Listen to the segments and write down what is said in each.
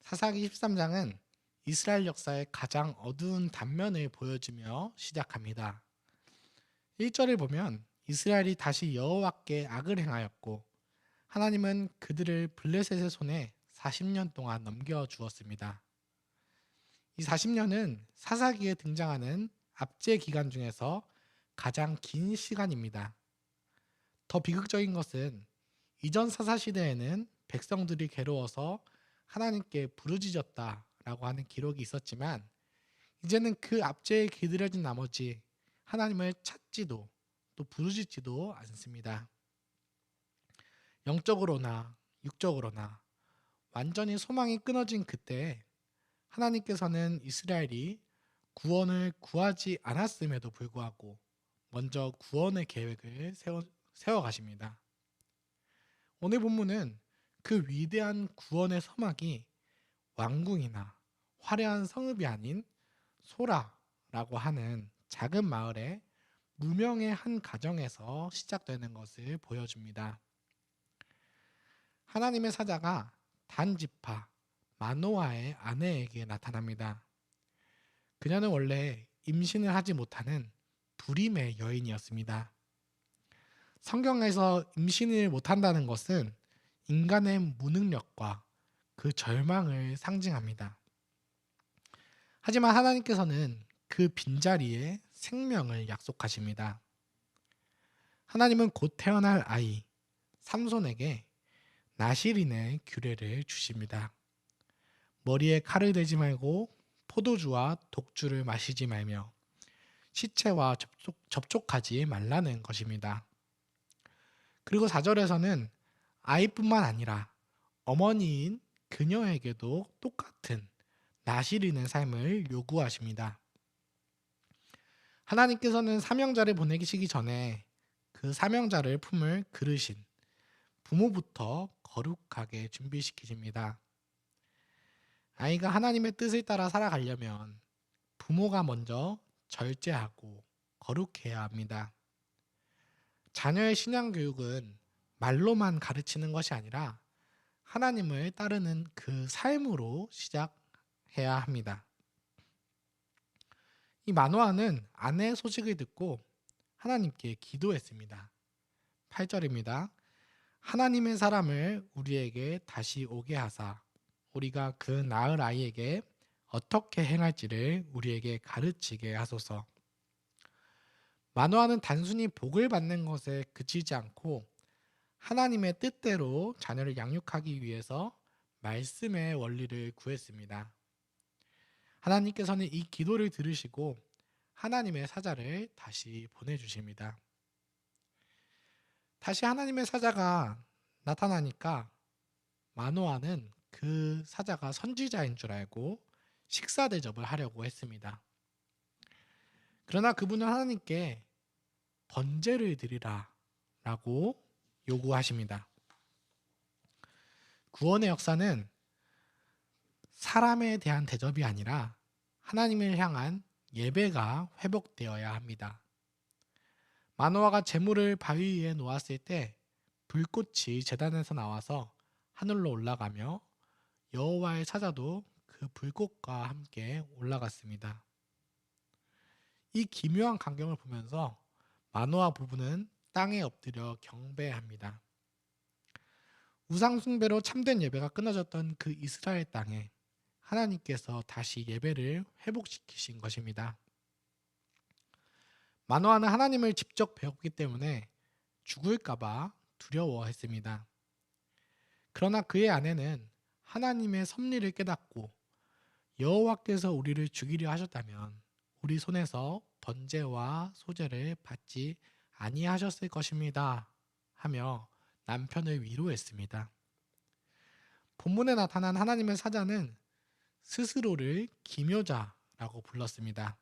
사사기 13장은 이스라엘 역사의 가장 어두운 단면을 보여주며 시작합니다. 1절을 보면 이스라엘이 다시 여호와께 악을 행하였고 하나님은 그들을 블레셋의 손에 40년 동안 넘겨주었습니다. 이 40년은 사사기에 등장하는 압제 기간 중에서 가장 긴 시간입니다. 더 비극적인 것은 이전 사사 시대에는 백성들이 괴로워서 하나님께 부르짖었다라고 하는 기록이 있었지만 이제는 그 압제에 길들여진 나머지 하나님을 찾지도 또 부르짖지도 않습니다. 영적으로나 육적으로나 완전히 소망이 끊어진 그때 하나님께서는 이스라엘이 구원을 구하지 않았음에도 불구하고 먼저 구원의 계획을 세워 가십니다. 오늘 본문은 그 위대한 구원의 서막이 왕궁이나 화려한 성읍이 아닌 소라라고 하는 작은 마을의 무명의 한 가정에서 시작되는 것을 보여줍니다. 하나님의 사자가 단지파 마노아의 아내에게 나타납니다. 그녀는 원래 임신을 하지 못하는 불임의 여인이었습니다. 성경에서 임신을 못한다는 것은 인간의 무능력과 그 절망을 상징합니다. 하지만 하나님께서는 그 빈자리에 생명을 약속하십니다. 하나님은 곧 태어날 아이 삼손에게 나실인의 규례를 주십니다. 머리에 칼을 대지 말고 포도주와 독주를 마시지 말며 시체와 접촉하지 말라는 것입니다. 그리고 4절에서는 아이뿐만 아니라 어머니인 그녀에게도 똑같은 나실인의 삶을 요구하십니다. 하나님께서는 사명자를 보내시기 전에 그 사명자를 품을 그르신 부모부터 거룩하게 준비시키십니다. 아이가 하나님의 뜻을 따라 살아가려면 부모가 먼저 절제하고 거룩해야 합니다. 자녀의 신앙 교육은 말로만 가르치는 것이 아니라 하나님을 따르는 그 삶으로 시작해야 합니다. 이 마노아는 아내의 소식을 듣고 하나님께 기도했습니다. 8절입니다. 하나님의 사람을 우리에게 다시 오게 하사 우리가 그 낳을 아이에게 어떻게 행할지를 우리에게 가르치게 하소서. 마노아는 단순히 복을 받는 것에 그치지 않고 하나님의 뜻대로 자녀를 양육하기 위해서 말씀의 원리를 구했습니다. 하나님께서는 이 기도를 들으시고 하나님의 사자를 다시 보내주십니다. 다시 하나님의 사자가 나타나니까 마노아는 그 사자가 선지자인 줄 알고 식사 대접을 하려고 했습니다. 그러나 그분은 하나님께 번제를 드리라 라고 요구하십니다. 구원의 역사는 사람에 대한 대접이 아니라 하나님을 향한 예배가 회복되어야 합니다. 마노아가 제물을 바위 위에 놓았을 때 불꽃이 제단에서 나와서 하늘로 올라가며 여호와의 사자도 그 불꽃과 함께 올라갔습니다. 이 기묘한 광경을 보면서 마노아 부부는 땅에 엎드려 경배합니다. 우상 숭배로 참된 예배가 끊어졌던 그 이스라엘 땅에 하나님께서 다시 예배를 회복시키신 것입니다. 마노아는 하나님을 직접 배웠기 때문에 죽을까봐 두려워했습니다. 그러나 그의 아내는 하나님의 섭리를 깨닫고 여호와께서 우리를 죽이려 하셨다면 우리 손에서 번제와 소제를 받지 아니하셨을 것입니다 하며 남편을 위로했습니다. 본문에 나타난 하나님의 사자는 스스로를 기묘자라고 불렀습니다.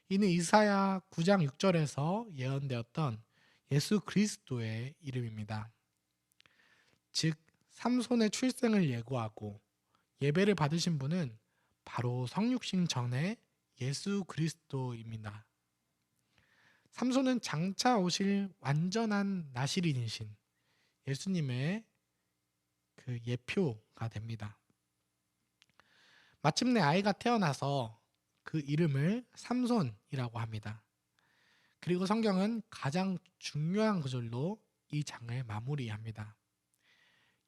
이는 이사야 9장 6절에서 예언되었던 예수 그리스도의 이름입니다. 즉 삼손의 출생을 예고하고 예배를 받으신 분은 바로 성육신 전에 예수 그리스도입니다. 삼손은 장차 오실 완전한 나실인이신 예수님의 그 예표가 됩니다. 마침내 아이가 태어나서 그 이름을 삼손이라고 합니다. 그리고 성경은 가장 중요한 구절로 이 장을 마무리합니다.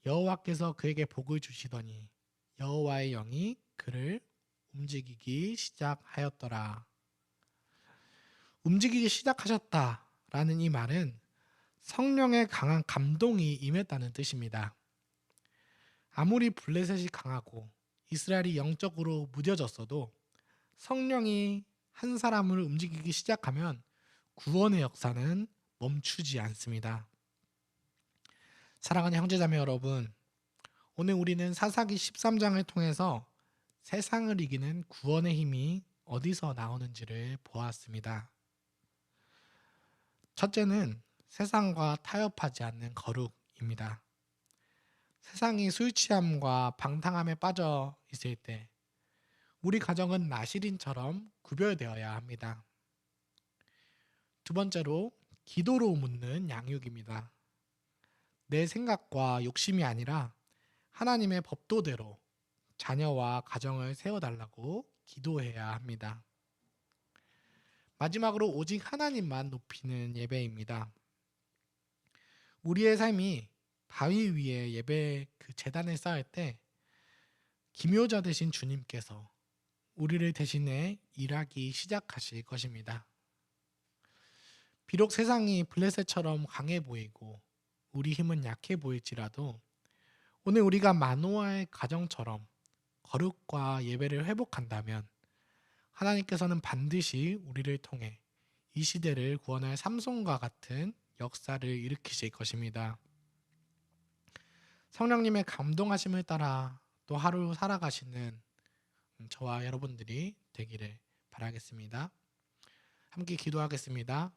여호와께서 그에게 복을 주시더니 여호와의 영이 그를 움직이기 시작하였더라. 움직이기 시작하셨다라는 이 말은 성령의 강한 감동이 임했다는 뜻입니다. 아무리 블레셋이 강하고 이스라엘이 영적으로 무뎌졌어도 성령이 한 사람을 움직이기 시작하면 구원의 역사는 멈추지 않습니다. 사랑하는 형제자매 여러분, 오늘 우리는 사사기 13장을 통해서 세상을 이기는 구원의 힘이 어디서 나오는지를 보았습니다. 첫째는 세상과 타협하지 않는 거룩입니다. 세상이 술 취함과 방탕함에 빠져 있을 때 우리 가정은 나실인처럼 구별되어야 합니다. 두 번째로 기도로 묻는 양육입니다. 내 생각과 욕심이 아니라 하나님의 법도대로 자녀와 가정을 세워달라고 기도해야 합니다. 마지막으로 오직 하나님만 높이는 예배입니다. 우리의 삶이 바위 위에 예배 그 제단을 쌓을 때 기묘자 되신 주님께서 우리를 대신해 일하기 시작하실 것입니다. 비록 세상이 블레셋처럼 강해 보이고 우리 힘은 약해 보일지라도 오늘 우리가 마노아의 가정처럼 거룩과 예배를 회복한다면 하나님께서는 반드시 우리를 통해 이 시대를 구원할 삼손과 같은 역사를 일으키실 것입니다. 성령님의 감동하심을 따라 또 하루 살아가시는 저와 여러분들이 되기를 바라겠습니다. 함께 기도하겠습니다.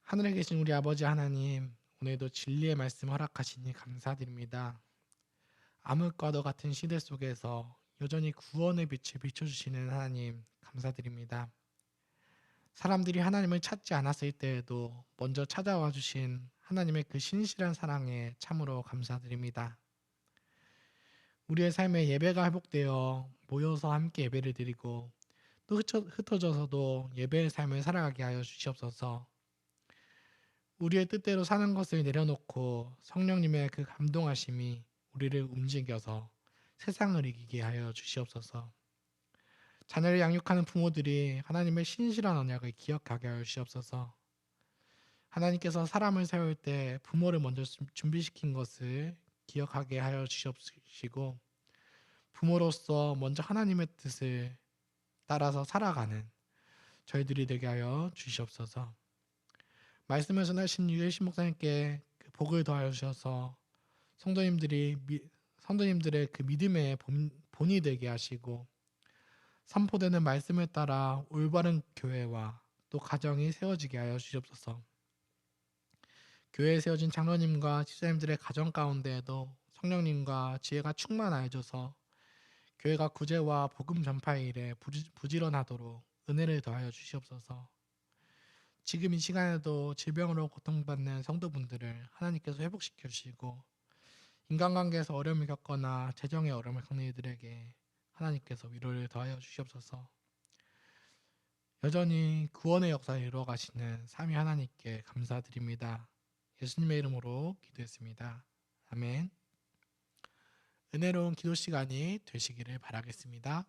하늘에 계신 우리 아버지 하나님, 오늘도 진리의 말씀 허락하시니 감사드립니다. 암흑과도 같은 시대 속에서 여전히 구원의 빛을 비춰주시는 하나님 감사드립니다. 사람들이 하나님을 찾지 않았을 때에도 먼저 찾아와 주신 하나님의 그 신실한 사랑에 참으로 감사드립니다. 우리의 삶에 예배가 회복되어 모여서 함께 예배를 드리고 또 흩어져서도 예배의 삶을 살아가게 하여 주시옵소서. 우리의 뜻대로 사는 것을 내려놓고 성령님의 그 감동하심이 우리를 움직여서 세상을 이기게 하여 주시옵소서. 자녀를 양육하는 부모들이 하나님의 신실한 언약을 기억하게 하여 주시옵소서. 하나님께서 사람을 세울 때 부모를 먼저 준비시킨 것을 기억하게 하여 주시옵시고 부모로서 먼저 하나님의 뜻을 따라서 살아가는 저희들이 되게 하여 주시옵소서. 말씀을 전하신 유해신 목사님께 그 복을 더하여 주셔서 성도님들의 그 믿음의 본이 되게 하시고 선포되는 말씀을 따라 올바른 교회와 또 가정이 세워지게 하여 주시옵소서. 교회에 세워진 장로님과 집사님들의 가정 가운데에도 성령님과 지혜가 충만하여져서 교회가 구제와 복음 전파의 일에 부지런하도록 은혜를 더하여 주시옵소서. 지금 이 시간에도 질병으로 고통받는 성도분들을 하나님께서 회복시켜 주시고 인간관계에서 어려움을 겪거나 재정의 어려움을 겪는 이들에게 하나님께서 위로를 더하여 주시옵소서. 여전히 구원의 역사를 이루어 가시는 삼위 하나님께 감사드립니다. 예수님의 이름으로 기도했습니다. 아멘. 은혜로운 기도 시간이 되시기를 바라겠습니다.